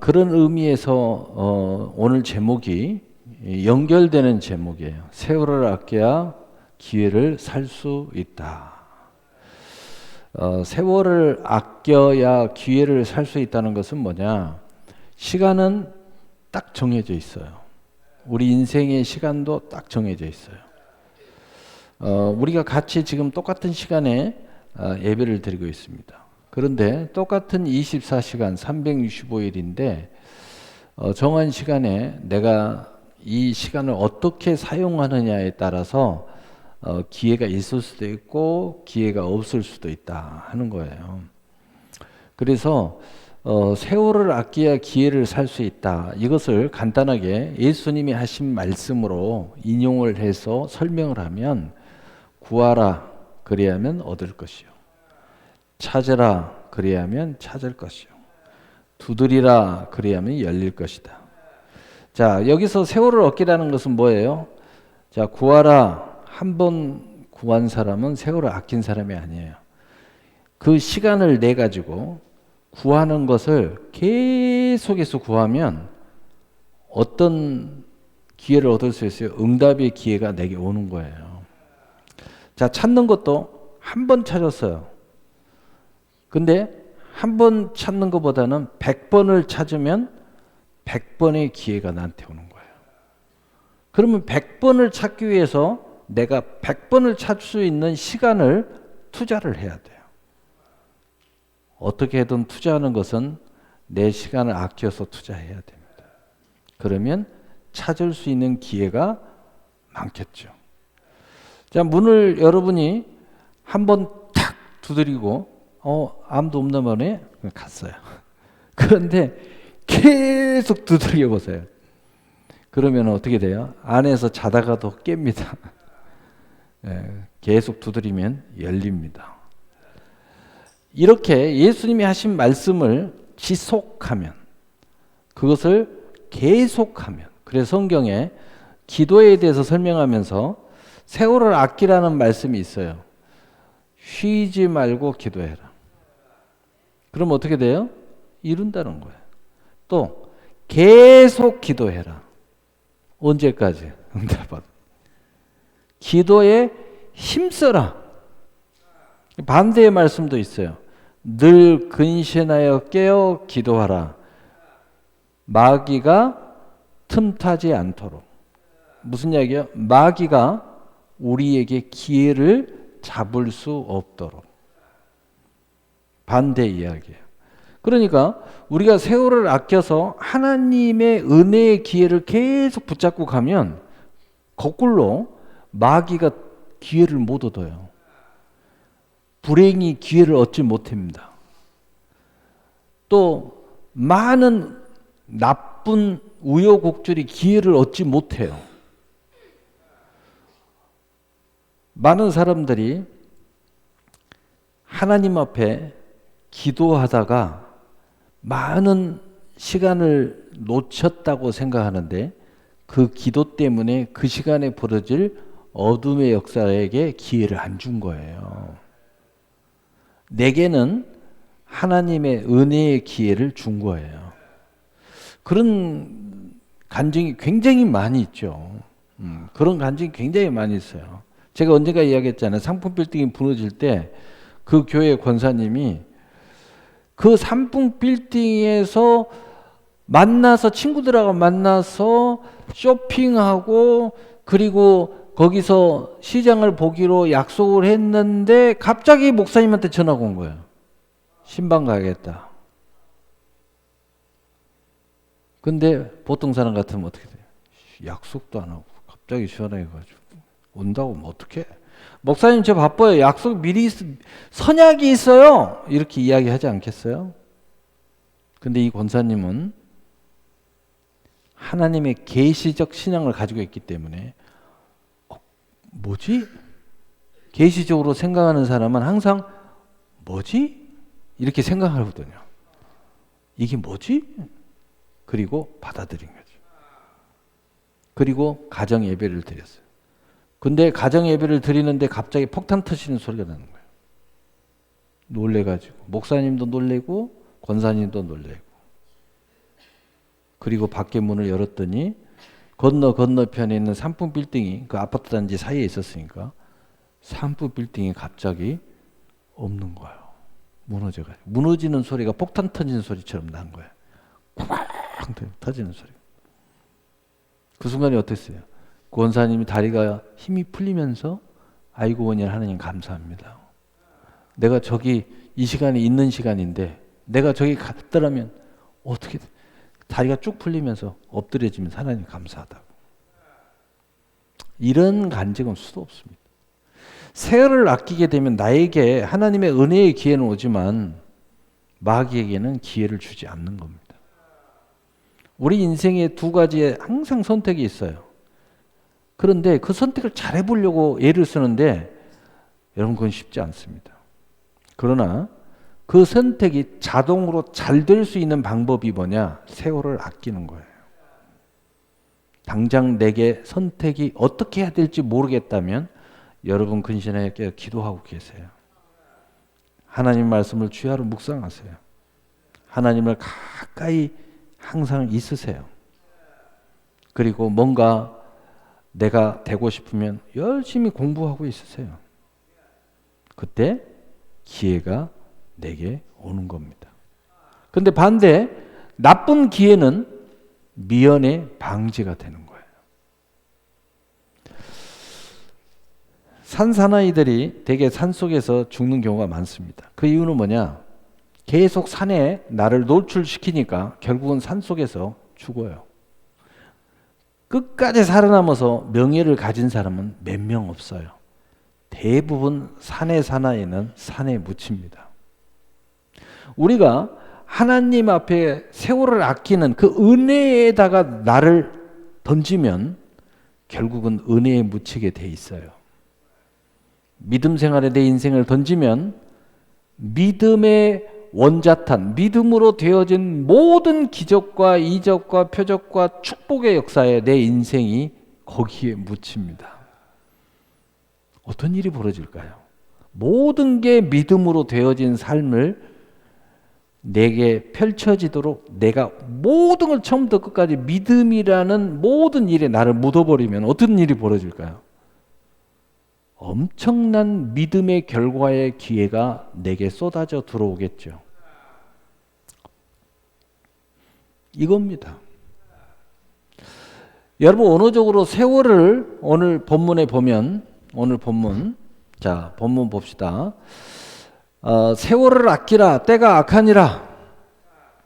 그런 의미에서 오늘 제목이 연결되는 제목이에요. 세월을 아껴야 기회를 살 수 있다. 세월을 아껴야 기회를 살 수 있다는 것은 뭐냐? 시간은 딱 정해져 있어요. 우리 인생의 시간도 딱 정해져 있어요. 우리가 같이 지금 똑같은 시간에 예배를 드리고 있습니다. 그런데 똑같은 24시간 365일인데 정한 시간에 내가 이 시간을 어떻게 사용하느냐에 따라서 기회가 있을 수도 있고 기회가 없을 수도 있다 하는 거예요. 그래서 세월을 아껴야 기회를 살 수 있다. 이것을 간단하게 예수님이 하신 말씀으로 인용을 해서 설명을 하면 구하라 그리하면 얻을 것이요. 찾으라 그리하면 찾을 것이요. 두드리라 그리하면 열릴 것이다. 자, 여기서 세월을 얻기라는 것은 뭐예요? 자, 구하라. 한 번 구한 사람은 세월을 아낀 사람이 아니에요. 그 시간을 내 가지고 구하는 것을 계속해서 구하면 어떤 기회를 얻을 수 있어요? 응답의 기회가 내게 오는 거예요. 자, 찾는 것도 한 번 찾았어요. 근데 한 번 찾는 것보다는 100번을 찾으면 100번의 기회가 나한테 오는 거예요. 그러면 100번을 찾기 위해서 내가 100번을 찾을 수 있는 시간을 투자를 해야 돼요. 어떻게든 투자하는 것은 내 시간을 아껴서 투자해야 됩니다. 그러면 찾을 수 있는 기회가 많겠죠. 자, 문을 여러분이 한번 탁 두드리고 아무도 없는 반에 갔어요. 그런데 계속 두드려 보세요. 그러면 어떻게 돼요? 안에서 자다가도 깹니다. 계속 두드리면 열립니다. 이렇게 예수님이 하신 말씀을 지속하면, 그것을 계속하면, 그래서 성경에 기도에 대해서 설명하면서 세월을 아끼라는 말씀이 있어요. 쉬지 말고 기도해라. 그럼 어떻게 돼요? 이룬다는 거예요. 또 계속 기도해라. 언제까지? 응답받. 기도에 힘써라. 반대의 말씀도 있어요. 늘 근신하여 깨어 기도하라. 마귀가 틈타지 않도록. 무슨 이야기예요? 마귀가 우리에게 기회를 잡을 수 없도록. 반대 이야기예요. 그러니까 우리가 세월을 아껴서 하나님의 은혜의 기회를 계속 붙잡고 가면 거꾸로 마귀가 기회를 못 얻어요. 불행이 기회를 얻지 못합니다. 또 많은 나쁜 우여곡절이 기회를 얻지 못해요. 많은 사람들이 하나님 앞에 기도하다가 많은 시간을 놓쳤다고 생각하는데 그 기도 때문에 그 시간에 벌어질 어둠의 역사에게 기회를 안 준 거예요. 내게는 하나님의 은혜의 기회를 준 거예요. 그런 간증이 굉장히 많이 있죠. 그런 간증이 굉장히 많이 있어요. 제가 언젠가 이야기했잖아요. 상품 빌딩이 무너질 때 그 교회 권사님이 그 상품 빌딩에서 만나서 친구들하고 만나서 쇼핑하고 그리고 거기서 시장을 보기로 약속을 했는데 갑자기 목사님한테 전화가 온 거예요. 신방 가야겠다. 근데 보통 사람 같으면 어떻게 돼요? 약속도 안 하고 갑자기 전화해가지고 온다고 하면 어떡해? 목사님 저 바빠요. 약속 미리 선약이 있어요. 이렇게 이야기하지 않겠어요? 근데 이 권사님은 하나님의 계시적 신앙을 가지고 있기 때문에 뭐지? 계시적으로 생각하는 사람은 항상 뭐지? 이렇게 생각하거든요. 이게 뭐지? 그리고 받아들인 거죠. 그리고 가정 예배를 드렸어요. 근데 가정 예배를 드리는데 갑자기 폭탄 터지는 소리가 나는 거예요. 놀래가지고 목사님도 놀래고 권사님도 놀래고 그리고 밖에 문을 열었더니 건너편에 있는 산품 빌딩이 그 아파트 단지 사이에 있었으니까 산품 빌딩이 갑자기 없는 거예요. 무너져가지고. 무너지는 소리가 폭탄 터지는 소리처럼 난 거예요. 꽉 터지는 소리. 그 순간이 어땠어요? 그 원사님이 다리가 힘이 풀리면서 아이고 원일 하나님 감사합니다. 내가 저기 이 시간이 있는 시간인데 내가 저기 갔더라면 어떻게 다리가 쭉 풀리면서 엎드려지면서 하나님 감사하다고. 이런 간증은 수도 없습니다. 세월을 아끼게 되면 나에게 하나님의 은혜의 기회는 오지만 마귀에게는 기회를 주지 않는 겁니다. 우리 인생에 두 가지의 항상 선택이 있어요. 그런데 그 선택을 잘해보려고 애를 쓰는데 여러분 그건 쉽지 않습니다. 그러나 그 선택이 자동으로 잘 될 수 있는 방법이 뭐냐? 세월을 아끼는 거예요. 당장 내게 선택이 어떻게 해야 될지 모르겠다면 여러분 근신하여 기도하고 계세요. 하나님 말씀을 주야로 묵상하세요. 하나님을 가까이 항상 있으세요. 그리고 뭔가 내가 되고 싶으면 열심히 공부하고 있으세요. 그때 기회가 내게 오는 겁니다. 그런데 반대 나쁜 기회는 미연의 방지가 되는 거예요. 산사나이들이 대개 산속에서 죽는 경우가 많습니다. 그 이유는 뭐냐? 계속 산에 나를 노출시키니까 결국은 산속에서 죽어요. 끝까지 살아남아서 명예를 가진 사람은 몇 명 없어요. 대부분 산의 사나이는 산에 묻힙니다. 우리가 하나님 앞에 세월을 아끼는 그 은혜에다가 나를 던지면 결국은 은혜에 묻히게 돼 있어요. 믿음 생활에 내 인생을 던지면 믿음의 원자탄, 믿음으로 되어진 모든 기적과 이적과 표적과 축복의 역사에 내 인생이 거기에 묻힙니다. 어떤 일이 벌어질까요? 모든 게 믿음으로 되어진 삶을 내게 펼쳐지도록 내가 모든 걸 처음부터 끝까지 믿음이라는 모든 일에 나를 묻어버리면 어떤 일이 벌어질까요? 엄청난 믿음의 결과의 기회가 내게 쏟아져 들어오겠죠. 이겁니다. 여러분 언어적으로 세월을 오늘 본문에 보면 오늘 본문 자 본문 봅시다. 세월을 아끼라 때가 악하니라.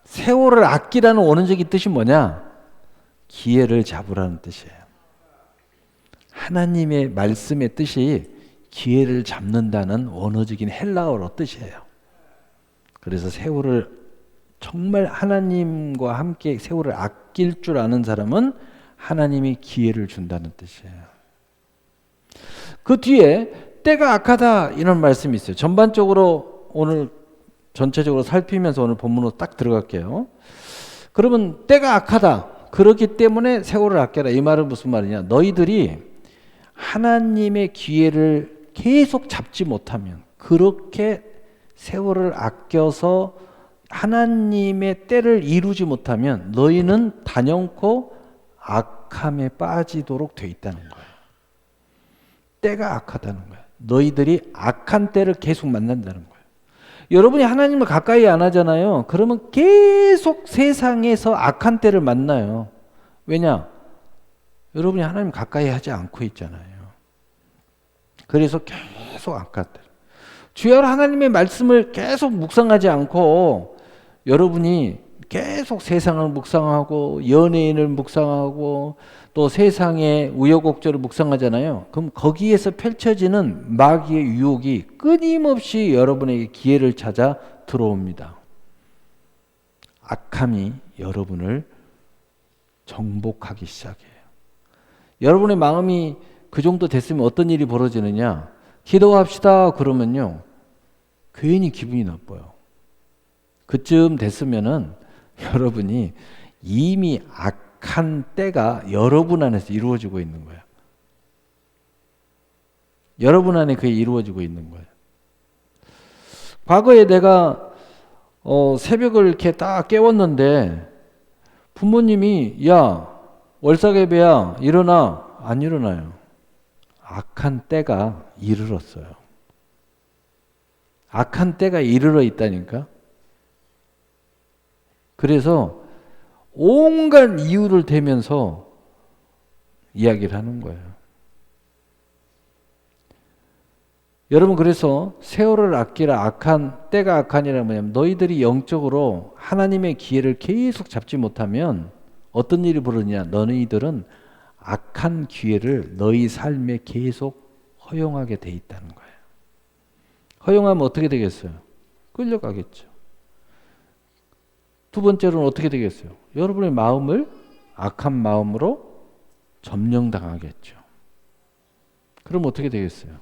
세월을 아끼라는 원어적인 뜻이 뭐냐? 기회를 잡으라는 뜻이에요. 하나님의 말씀의 뜻이 기회를 잡는다는 원어적인 헬라어로 뜻이에요. 그래서 세월을 정말 하나님과 함께 세월을 아낄 줄 아는 사람은 하나님이 기회를 준다는 뜻이에요. 그 뒤에 때가 악하다 이런 말씀이 있어요. 전반적으로 오늘 전체적으로 살피면서 오늘 본문으로 딱 들어갈게요. 그러면 때가 악하다. 그렇기 때문에 세월을 아껴라. 이 말은 무슨 말이냐? 너희들이 하나님의 기회를 계속 잡지 못하면 그렇게 세월을 아껴서 하나님의 때를 이루지 못하면 너희는 단연코 악함에 빠지도록 돼 있다는 거예요. 때가 악하다는 거예요. 너희들이 악한 때를 계속 만난다는 거예요. 여러분이 하나님을 가까이 안 하잖아요. 그러면 계속 세상에서 악한 때를 만나요. 왜냐? 여러분이 하나님 가까이 하지 않고 있잖아요. 그래서 계속 악한 때. 주여 하나님의 말씀을 계속 묵상하지 않고 여러분이 계속 세상을 묵상하고 연예인을 묵상하고 또 세상의 우여곡절을 묵상하잖아요. 그럼 거기에서 펼쳐지는 마귀의 유혹이 끊임없이 여러분에게 기회를 찾아 들어옵니다. 악함이 여러분을 정복하기 시작해요. 여러분의 마음이 그 정도 됐으면 어떤 일이 벌어지느냐? 기도합시다 그러면요. 괜히 기분이 나빠요. 그쯤 됐으면은 여러분이 이미 악한 때가 여러분 안에서 이루어지고 있는 거예요. 여러분 안에 그게 이루어지고 있는 거예요. 과거에 내가 새벽을 이렇게 딱 깨웠는데 부모님이 야 월사개배야 일어나. 안 일어나요. 악한 때가 이르렀어요. 악한 때가 이르러 있다니까. 그래서 온갖 이유를 대면서 이야기를 하는 거예요. 여러분, 그래서 세월을 아끼라. 악한 때가 악한이라 뭐냐면 너희들이 영적으로 하나님의 기회를 계속 잡지 못하면 어떤 일이 벌어지냐. 너희들은 악한 기회를 너희 삶에 계속 허용하게 돼 있다는 거예요. 허용하면 어떻게 되겠어요? 끌려가겠죠. 두 번째로는 어떻게 되겠어요? 여러분의 마음을 악한 마음으로 점령당하겠죠. 그럼 어떻게 되겠어요?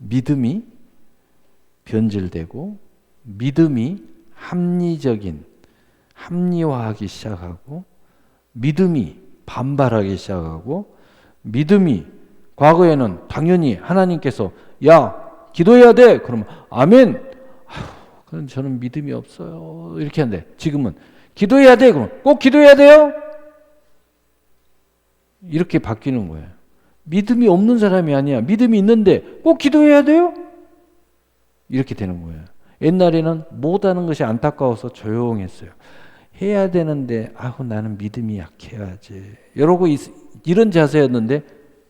믿음이 변질되고 믿음이 합리화하기 시작하고 믿음이 반발하기 시작하고 믿음이 과거에는 당연히 하나님께서 야 기도해야 돼 그러면 아멘. 그럼 저는 믿음이 없어요 이렇게 하는데 지금은 기도해야 돼 그러면 꼭 기도해야 돼요 이렇게 바뀌는 거예요. 믿음이 없는 사람이 아니야. 믿음이 있는데 꼭 기도해야 돼요? 이렇게 되는 거예요. 옛날에는 못하는 것이 안타까워서 조용했어요. 해야 되는데 나는 믿음이 약해야지 이러고 이런 자세였는데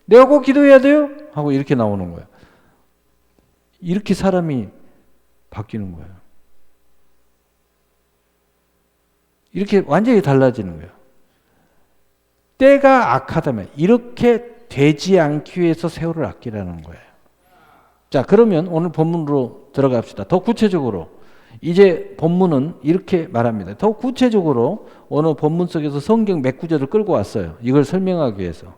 내가 꼭 기도해야 돼요? 하고 이렇게 나오는 거예요. 이렇게 사람이 바뀌는 거예요. 이렇게 완전히 달라지는 거예요. 때가 악하다면 이렇게 되지 않기 위해서 세월을 아끼라는 거예요. 자, 그러면 오늘 본문으로 들어갑시다. 더 구체적으로 이제 본문은 이렇게 말합니다. 더 구체적으로 오늘 본문 속에서 성경 몇 구절을 끌고 왔어요. 이걸 설명하기 위해서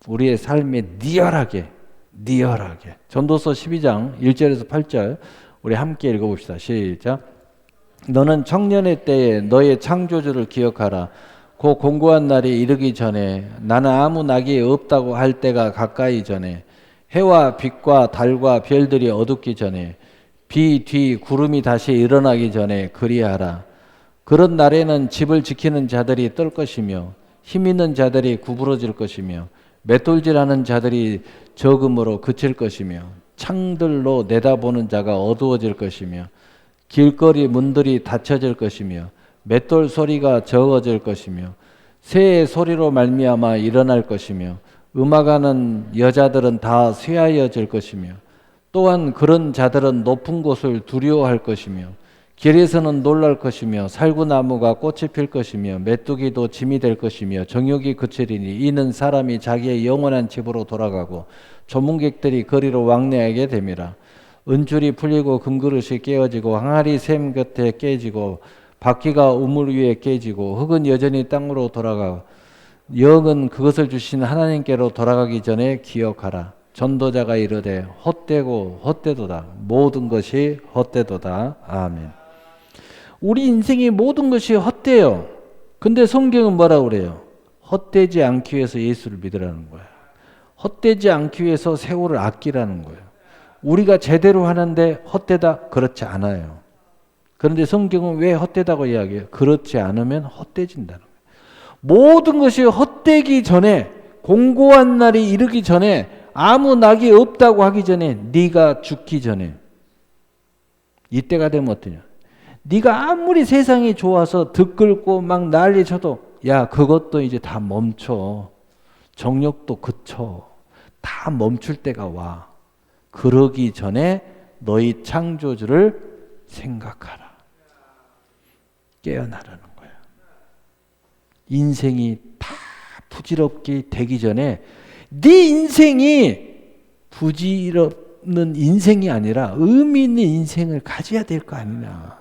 우리의 삶에 리얼하게 전도서 12장 1절에서 8절 우리 함께 읽어봅시다. 시작. 너는 청년의 때에 너의 창조주를 기억하라. 그 공고한 날이 이르기 전에 나는 아무 낙이 없다고 할 때가 가까이 전에 해와 빛과 달과 별들이 어둡기 전에 비 뒤 구름이 다시 일어나기 전에 그리하라. 그런 날에는 집을 지키는 자들이 떨 것이며 힘 있는 자들이 구부러질 것이며 맷돌질하는 자들이 적음으로 그칠 것이며 창들로 내다보는 자가 어두워질 것이며 길거리 문들이 닫혀질 것이며 맷돌 소리가 적어질 것이며 새의 소리로 말미암아 일어날 것이며 음악하는 여자들은 다 쇠하여질 것이며 또한 그런 자들은 높은 곳을 두려워할 것이며 길에서는 놀랄 것이며 살구나무가 꽃이 필 것이며 메뚜기도 짐이 될 것이며 정욕이 그치리니 이는 사람이 자기의 영원한 집으로 돌아가고 조문객들이 거리로 왕래하게 됨이라. 은줄이 풀리고 금그릇이 깨어지고 항아리 샘 곁에 깨지고 바퀴가 우물 위에 깨지고 흙은 여전히 땅으로 돌아가 영은 그것을 주신 하나님께로 돌아가기 전에 기억하라. 전도자가 이르되 헛되고 헛되도다. 모든 것이 헛되도다. 아멘. 우리 인생의 모든 것이 헛돼요. 근데 성경은 뭐라고 그래요? 헛되지 않기 위해서 예수를 믿으라는 거예요. 헛되지 않기 위해서 세월을 아끼라는 거예요. 우리가 제대로 하는데 헛되다? 그렇지 않아요. 그런데 성경은 왜 헛되다고 이야기해요? 그렇지 않으면 헛되진다는 거예요. 모든 것이 헛되기 전에 공고한 날이 이르기 전에 아무 낙이 없다고 하기 전에 네가 죽기 전에 이때가 되면 어떠냐? 네가 아무리 세상이 좋아서 들끓고 막 난리 쳐도 야 그것도 이제 다 멈춰. 정욕도 그쳐. 다 멈출 때가 와. 그러기 전에 너희 창조주를 생각하라. 깨어나라는 거야. 인생이 다 부질없게 되기 전에 네 인생이 부질없는 인생이 아니라 의미 있는 인생을 가져야 될 거 아니냐.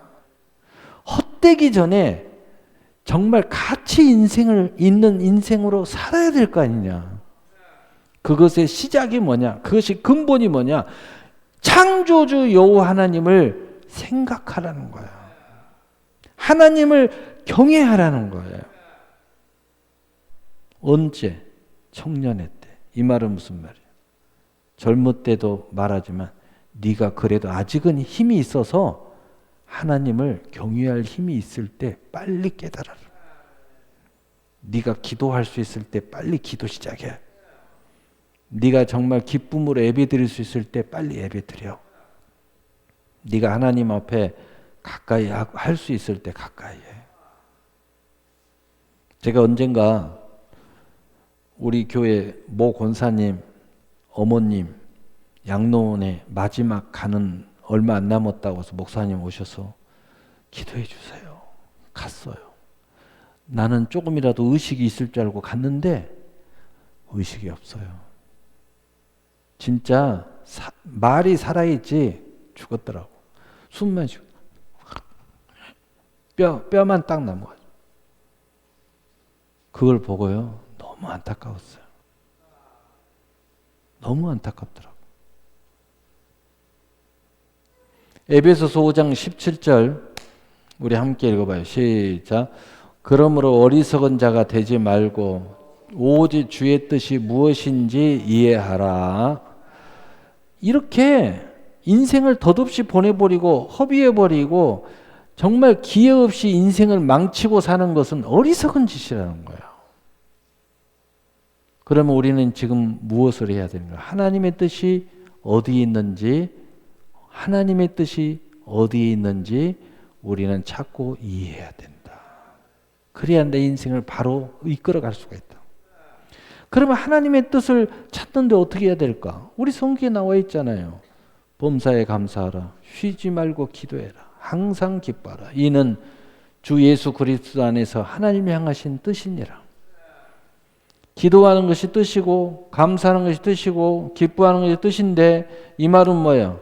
헛되기 전에 정말 가치 인생을 있는 인생으로 살아야 될 거 아니냐. 그것의 시작이 뭐냐? 그것이 근본이 뭐냐? 창조주 여호와 하나님을 생각하라는 거야. 하나님을 경외하라는 거예요. 언제? 청년의 때. 이 말은 무슨 말이에요? 젊을 때도 말하지만 네가 그래도 아직은 힘이 있어서 하나님을 경외할 힘이 있을 때 빨리 깨달아라. 네가 기도할 수 있을 때 빨리 기도 시작해. 네가 정말 기쁨으로 예배 드릴 수 있을 때 빨리 예배 드려. 네가 하나님 앞에 가까이 할 수 있을 때 가까이 해. 제가 언젠가 우리 교회 모 권사님 어머님 양로원에 마지막 가는 얼마 안 남았다고 해서 목사님 오셔서 기도해 주세요. 갔어요. 나는 조금이라도 의식이 있을 줄 알고 갔는데 의식이 없어요. 진짜 말이 살아있지 죽었더라고. 숨만 쉬고 뼈만 딱 남아가지고. 그걸 보고요 너무 안타까웠어요. 너무 안타깝더라고. 에베소서 5장 17절 우리 함께 읽어봐요. 시작. 그러므로 어리석은 자가 되지 말고 오직 주의 뜻이 무엇인지 이해하라. 이렇게 인생을 덧없이 보내버리고 허비해버리고 정말 기회 없이 인생을 망치고 사는 것은 어리석은 짓이라는 거예요. 그러면 우리는 지금 무엇을 해야 되는가? 하나님의 뜻이 어디에 있는지, 하나님의 뜻이 어디에 있는지 우리는 찾고 이해해야 된다. 그래야 내 인생을 바로 이끌어갈 수가 있다. 그러면 하나님의 뜻을 찾는데 어떻게 해야 될까? 우리 성경에 나와 있잖아요. 범사에 감사하라. 쉬지 말고 기도해라. 항상 기뻐하라. 이는 주 예수 그리스도 안에서 하나님이 향하신 뜻이니라. 기도하는 것이 뜻이고 감사하는 것이 뜻이고 기뻐하는 것이 뜻인데 이 말은 뭐예요?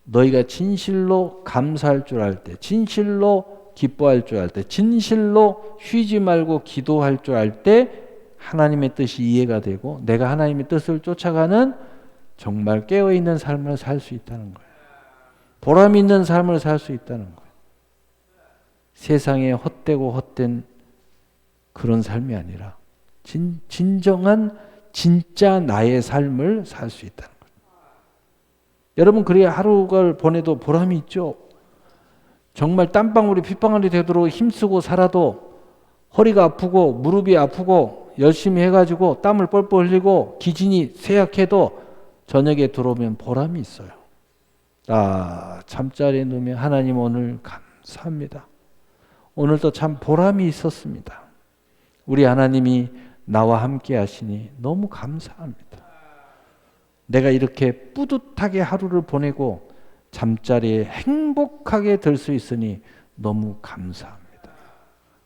너희가 진실로 감사할 줄 알 때, 진실로 기뻐할 줄 알 때, 진실로 쉬지 말고 기도할 줄 알 때 하나님의 뜻이 이해가 되고 내가 하나님의 뜻을 쫓아가는 정말 깨어있는 삶을 살 수 있다는 거예요. 보람 있는 삶을 살 수 있다는 거예요. 세상에 헛되고 헛된 그런 삶이 아니라 진정한 진짜 나의 삶을 살 수 있다는 거예요. 여러분 그래야 하루를 보내도 보람이 있죠. 정말 땀방울이 핏방울이 되도록 힘쓰고 살아도 허리가 아프고 무릎이 아프고 열심히 해가지고 땀을 뻘뻘 흘리고 기진이 쇠약해도 저녁에 들어오면 보람이 있어요. 잠자리에 누우면 하나님 오늘 감사합니다. 오늘도 참 보람이 있었습니다. 우리 하나님이 나와 함께 하시니 너무 감사합니다. 내가 이렇게 뿌듯하게 하루를 보내고 잠자리에 행복하게 들 수 있으니 너무 감사합니다.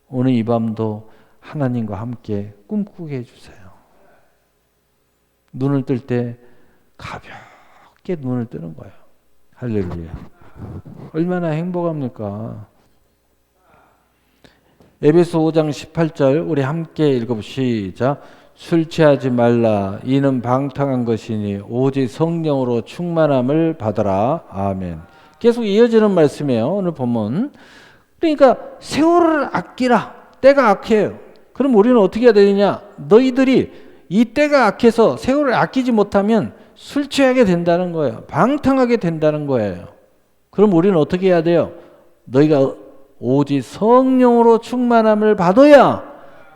오늘 이 밤도 하나님과 함께 꿈꾸게 해주세요. 눈을 뜰 때 가볍게 눈을 뜨는 거예요. 할렐루야. 얼마나 행복합니까? 에베소 5장 18절 우리 함께 읽어보시자. 술 취하지 말라. 이는 방탕한 것이니 오직 성령으로 충만함을 받아라. 아멘. 계속 이어지는 말씀이에요. 오늘 보면. 그러니까 세월을 아끼라. 때가 악해요. 그럼 우리는 어떻게 해야 되느냐? 너희들이 이 때가 악해서 세월을 아끼지 못하면 술 취하게 된다는 거예요. 방탕하게 된다는 거예요. 그럼 우리는 어떻게 해야 돼요? 너희가 오직 성령으로 충만함을 받아야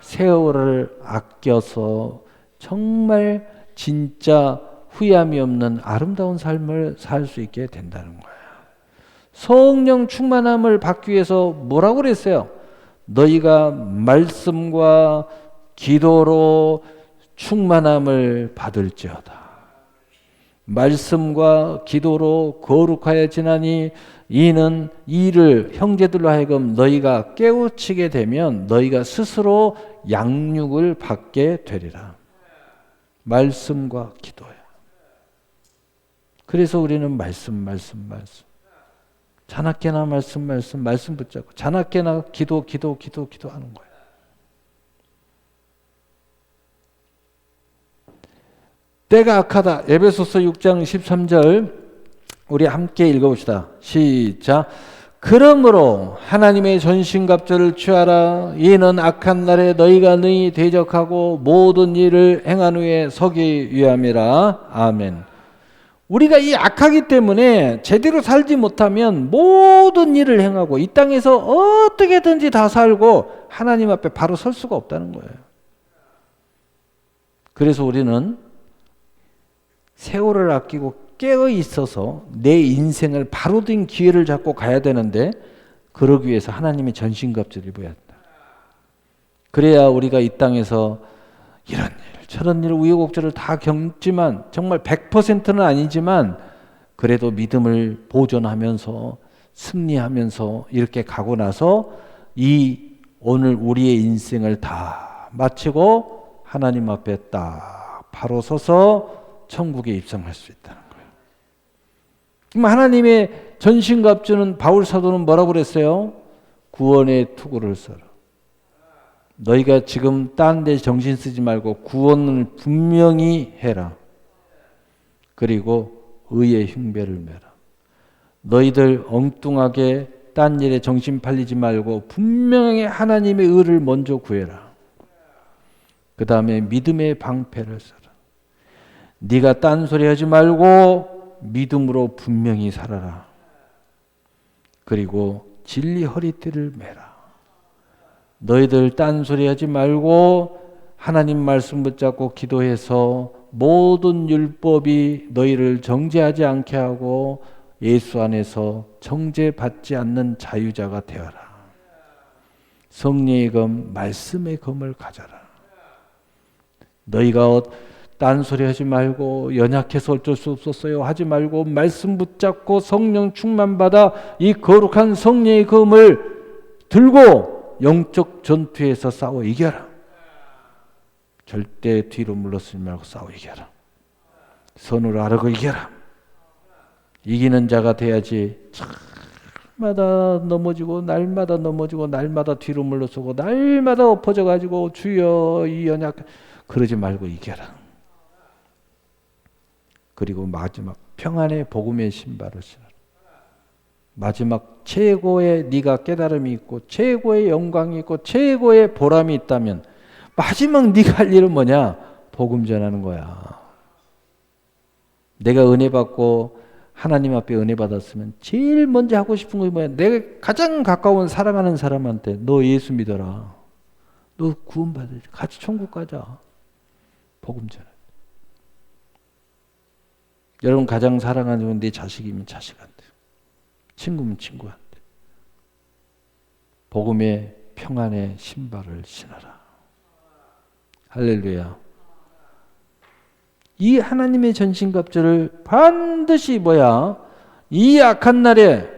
세월을 아껴서 정말 진짜 후회함이 없는 아름다운 삶을 살 수 있게 된다는 거예요. 성령 충만함을 받기 위해서 뭐라고 그랬어요? 너희가 말씀과 기도로 충만함을 받을지어다. 말씀과 기도로 거룩하여 지나니 이는 이를 형제들로 하여금 너희가 깨우치게 되면 너희가 스스로 양육을 받게 되리라. 말씀과 기도야. 그래서 우리는 말씀. 자나깨나 말씀 붙잡고 자나깨나 기도 하는 거예요. 때가 악하다. 에베소서 6장 13절 우리 함께 읽어봅시다. 시작. 그러므로 하나님의 전신갑주를 취하라. 이는 악한 날에 너희가 능히 대적하고 모든 일을 행한 후에 서기 위함이라. 아멘. 우리가 이 악하기 때문에 제대로 살지 못하면 모든 일을 행하고 이 땅에서 어떻게든지 다 살고 하나님 앞에 바로 설 수가 없다는 거예요. 그래서 우리는 세월을 아끼고 깨어 있어서 내 인생을 바로 된 기회를 잡고 가야 되는데 그러기 위해서 하나님의 전신갑주를 입어야 한다. 그래야 우리가 이 땅에서 이런 일 저런 일 우여곡절을 다 겪지만 정말 100%는 아니지만 그래도 믿음을 보존하면서 승리하면서 이렇게 가고 나서 이 오늘 우리의 인생을 다 마치고 하나님 앞에 딱 바로 서서 천국에 입성할 수 있다는 거예요. 그럼 하나님의 전신갑주는 바울 사도는 뭐라고 그랬어요? 구원의 투구를 써라. 너희가 지금 딴 데 정신 쓰지 말고 구원을 분명히 해라. 그리고 의의 흉배를 매라. 너희들 엉뚱하게 딴 일에 정신 팔리지 말고 분명히 하나님의 의를 먼저 구해라. 그 다음에 믿음의 방패를 써라. 네가 딴소리 하지 말고 믿음으로 분명히 살아라. 그리고 진리 허리띠를 매라. 너희들 딴소리 하지 말고 하나님 말씀 붙잡고 기도해서 모든 율법이 너희를 정죄하지 않게 하고 예수 안에서 정죄받지 않는 자유자가 되어라. 성령의 검, 말씀의 검을 가져라. 너희가 딴소리 하지 말고 연약해서 어쩔 수 없었어요 하지 말고 말씀 붙잡고 성령 충만받아 이 거룩한 성령의 검을 들고 영적 전투에서 싸워 이겨라. 절대 뒤로 물러서지 말고 싸워 이겨라. 선으로 아르고 이겨라. 이기는 자가 돼야지 날마다 넘어지고 날마다 넘어지고 날마다 뒤로 물러서고 날마다 엎어져 가지고 주여 이 연약 그러지 말고 이겨라. 그리고 마지막 평안의 복음의 신발을 신어라. 마지막 최고의 네가 깨달음이 있고 최고의 영광이 있고 최고의 보람이 있다면 마지막 네가 할 일은 뭐냐? 복음 전하는 거야. 내가 은혜 받고 하나님 앞에 은혜 받았으면 제일 먼저 하고 싶은 거 뭐야? 내가 가장 가까운 사랑하는 사람한테 너 예수 믿어라. 너 구원받아야지. 같이 천국 가자. 복음 전해. 여러분 가장 사랑하는 내 자식이면 자식한테. 친구면 친구한테. 복음의 평안의 신발을 신어라. 할렐루야. 이 하나님의 전신갑주를 반드시 이 악한 날에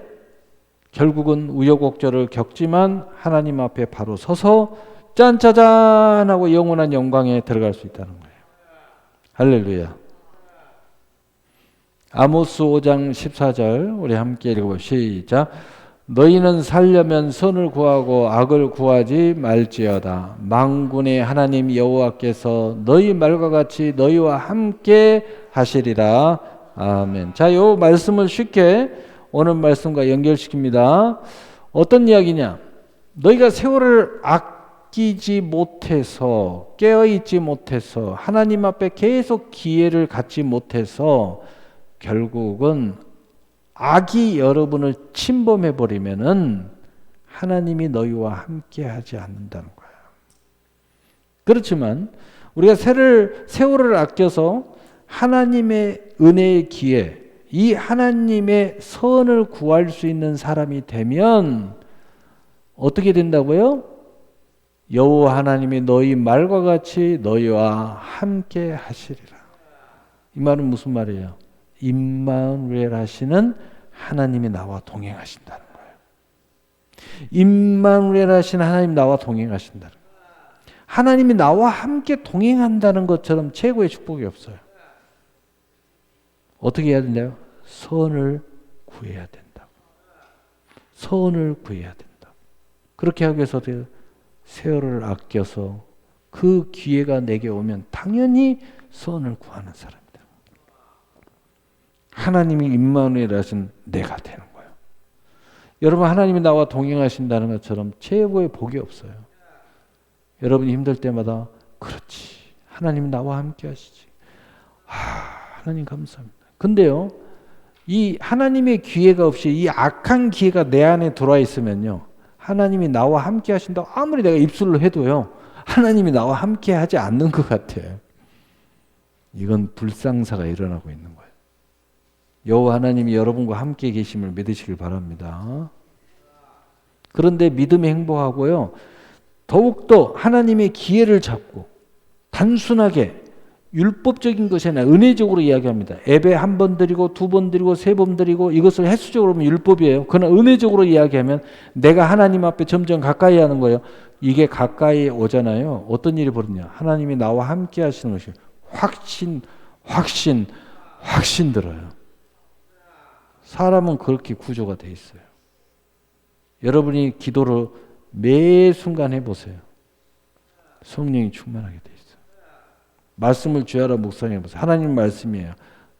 결국은 우여곡절을 겪지만 하나님 앞에 바로 서서 짠짜잔 하고 영원한 영광에 들어갈 수 있다는 거예요. 할렐루야. 아모스 5장 14절 우리 함께 읽어봅시다. 시작. 너희는 살려면 선을 구하고 악을 구하지 말지어다. 만군의 하나님 여호와께서 너희 말과 같이 너희와 함께 하시리라. 아멘. 자, 요 말씀을 쉽게 오늘 말씀과 연결시킵니다. 어떤 이야기냐? 너희가 세월을 아끼지 못해서 깨어있지 못해서 하나님 앞에 계속 기회를 갖지 못해서 결국은 악이 여러분을 침범해 버리면은 하나님이 너희와 함께 하지 않는다는 거예요. 그렇지만 우리가 세월을 아껴서 하나님의 은혜의 기회, 이 하나님의 선을 구할 수 있는 사람이 되면 어떻게 된다고요? 여호와 하나님이 너희 말과 같이 너희와 함께 하시리라. 이 말은 무슨 말이에요? 임마누엘 하시는 하나님이 나와 동행하신다는 거예요. 임마누엘 하시는 하나님 나와 동행하신다는 거예요. 하나님이 나와 함께 동행한다는 것처럼 최고의 축복이 없어요. 어떻게 해야 된다요? 선을 구해야 된다. 선을 구해야 된다. 그렇게 하기 위해서 세월을 아껴서 그 기회가 내게 오면 당연히 선을 구하는 사람이다. 하나님이 임마누엘 하신 내가 되는 거예요. 여러분 하나님이 나와 동행하신다는 것처럼 최고의 복이 없어요. 여러분이 힘들 때마다 그렇지. 하나님이 나와 함께 하시지. 하나님 감사합니다. 근데요, 이 하나님의 기회가 없이 이 악한 기회가 내 안에 들어와 있으면요, 하나님이 나와 함께 하신다고 아무리 내가 입술로 해도요, 하나님이 나와 함께 하지 않는 것 같아요. 이건 불상사가 일어나고 있는 거예요. 여호와 하나님이 여러분과 함께 계심을 믿으시길 바랍니다. 그런데 믿음이 행복하고요, 더욱더 하나님의 기회를 잡고 단순하게 율법적인 것이 아니라 은혜적으로 이야기합니다. 예배 한 번 드리고 두 번 드리고 세 번 드리고 이것을 횟수적으로 보면 율법이에요. 그러나 은혜적으로 이야기하면 내가 하나님 앞에 점점 가까이 하는 거예요. 이게 가까이 오잖아요. 어떤 일이 벌어지냐. 하나님이 나와 함께 하시는 것이 확신 들어요. 사람은 그렇게 구조가 돼 있어요. 여러분이 기도를 매 순간 해보세요. 성령이 충만하게 돼 있어요. 말씀을 주야라 묵상해보세요. 하나님 말씀이에요.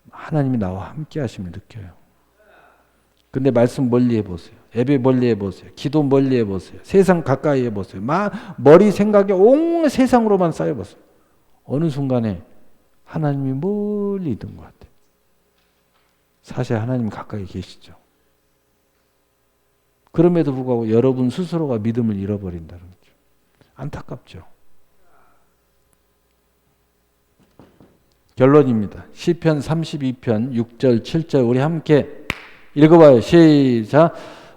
하나님이 나와 함께 하심을 느껴요. 근데 말씀 멀리 해보세요. 예배 멀리 해보세요. 기도 멀리 해보세요. 세상 가까이 해보세요. 머리 생각에 온 세상으로만 쌓여보세요. 어느 순간에 하나님이 멀리 있는 것 같아요. 사실 하나님 가까이 계시죠. 그럼에도 불구하고 여러분 스스로가 믿음을 잃어버린다는 거죠. 안타깝죠. 결론입니다. 시편 32편 6절 7절 우리 함께 읽어봐요. 시작.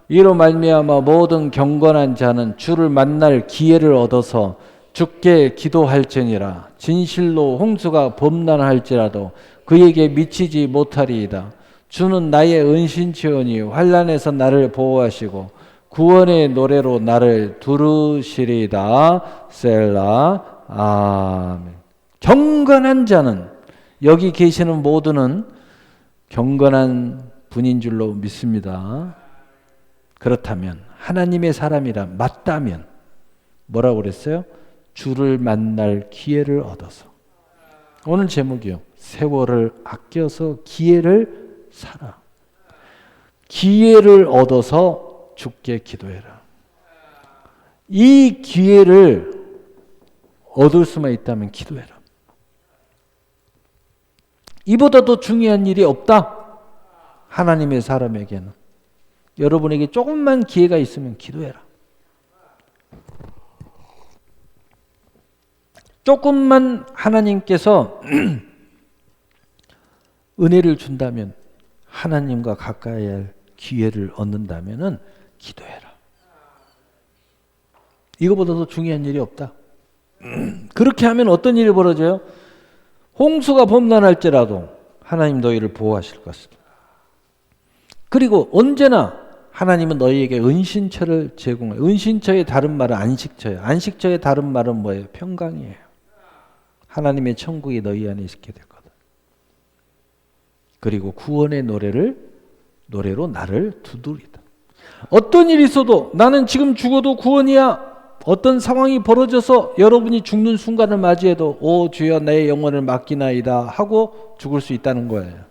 이로 말미암아 모든 경건한 자는 주를 만날 기회를 얻어서 주께 기도할지니라. 진실로 홍수가 범람할지라도 그에게 미치지 못하리이다. 주는 나의 은신처이니 환난에서 나를 보호하시고 구원의 노래로 나를 두르시리이다. 셀라. 아멘. 경건한 자는, 여기 계시는 모두는 경건한 분인 줄로 믿습니다. 그렇다면 하나님의 사람이라 맞다면 뭐라고 그랬어요? 주를 만날 기회를 얻어서. 오늘 제목이요. 세월을 아껴서 기회를 살아. 기회를 얻어서 주께 기도해라. 이 기회를 얻을 수만 있다면 기도해라. 이보다 더 중요한 일이 없다. 하나님의 사람에게는. 여러분에게 조금만 기회가 있으면 기도해라. 조금만 하나님께서 은혜를 준다면, 하나님과 가까이 할 기회를 얻는다면 기도해라. 이거보다 더 중요한 일이 없다. 그렇게 하면 어떤 일이 벌어져요? 홍수가 범람할지라도 하나님 너희를 보호하실 것이다. 그리고 언제나 하나님은 너희에게 은신처를 제공해요. 은신처의 다른 말은 안식처예요. 안식처의 다른 말은 뭐예요? 평강이에요. 하나님의 천국이 너희 안에 있게 될 거다. 그리고 구원의 노래로 나를 두드리다. 어떤 일이 있어도 나는 지금 죽어도 구원이야. 어떤 상황이 벌어져서 여러분이 죽는 순간을 맞이해도 오 주여 내 영혼을 맡기나이다 하고 죽을 수 있다는 거예요.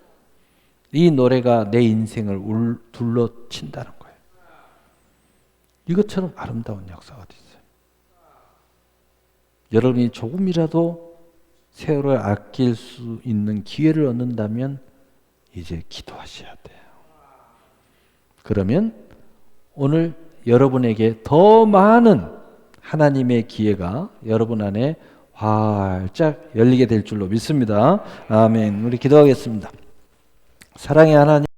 이 노래가 내 인생을 둘러친다는 거예요. 이것처럼 아름다운 역사가 어디 있어요? 여러분이 조금이라도 세월을 아낄 수 있는 기회를 얻는다면 이제 기도하셔야 돼요. 그러면 오늘 여러분에게 더 많은 하나님의 기회가 여러분 안에 활짝 열리게 될 줄로 믿습니다. 아멘. 우리 기도하겠습니다. 사랑의 하나님,